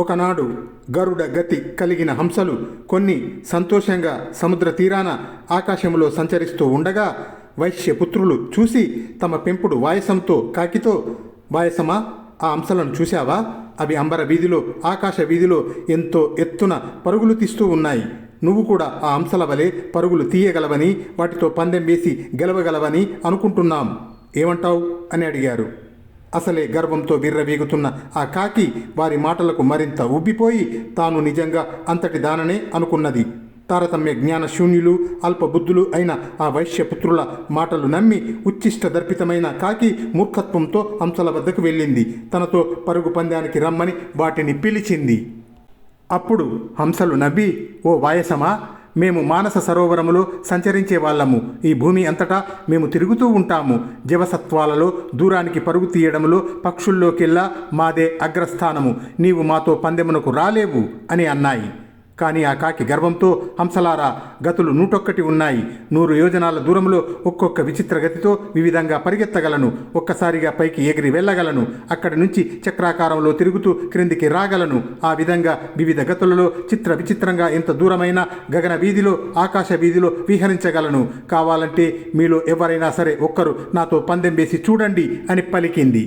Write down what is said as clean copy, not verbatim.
ఒకనాడు గరుడ గతి కలిగిన హంసలు కొన్ని సంతోషంగా సముద్ర తీరాన ఆకాశంలో సంచరిస్తూ ఉండగా వైశ్యపుత్రులు చూసి తమ పెంపుడు వాయసంతో కాకితో, వాయసమా, ఆ హంసలను చూశావా? అవి అంబర వీధిలో, ఆకాశ వీధిలో ఎంతో ఎత్తున పరుగులు తీస్తూ ఉన్నాయి. నువ్వు కూడా ఆ హంసల వలె పరుగులు తీయగలవని, వాటితో పందెం వేసి గెలవగలవని అనుకుంటున్నాం. ఏమంటావు అని అడిగారు. అసలే గర్వంతో విర్రవీగుతున్న ఆ కాకి వారి మాటలకు మరింత ఉబ్బిపోయి తాను నిజంగా అంతటి దాననే అనుకున్నది. తారతమ్య జ్ఞానశూన్యులు, అల్పబుద్ధులు అయిన ఆ వైశ్యపుత్రుల మాటలు నమ్మి ఉచ్ఛిష్ట దర్పితమైన కాకి మూర్ఖత్వంతో హంసల వద్దకు వెళ్ళింది. తనతో పరుగు పందానికి రమ్మని వాటిని పిలిచింది. అప్పుడు హంసలు నవ్వి, ఓ వాయసమా, మేము మానస సరోవరములో సంచరించే వాళ్ళము. ఈ భూమి అంతటా మేము తిరుగుతూ ఉంటాము. జీవసత్వాలలో దూరానికి పరుగు తీయడంలో పక్షుల్లోకెల్లా మాదే అగ్రస్థానము. నీవు మాతో పందెమునకు రాలేవు అని అన్నాయి. కానీ ఆ కాకి గర్వంతో, హంసలారా, గతులు 101 ఉన్నాయి. 100 యోజనాల దూరంలో ఒక్కొక్క విచిత్ర గతితో వివిధంగా పరిగెత్తగలను. ఒక్కసారిగా పైకి ఎగిరి వెళ్ళగలను. అక్కడి నుంచి చక్రాకారంలో తిరుగుతూ క్రిందికి రాగలను. ఆ విధంగా వివిధ గతులలో చిత్ర విచిత్రంగా ఎంత దూరమైన గగన వీధిలో, ఆకాశ వీధిలో విహరించగలను. కావాలంటే మీలో ఎవరైనా సరే ఒక్కరు నాతో పందెం వేసి చూడండి అని పలికింది.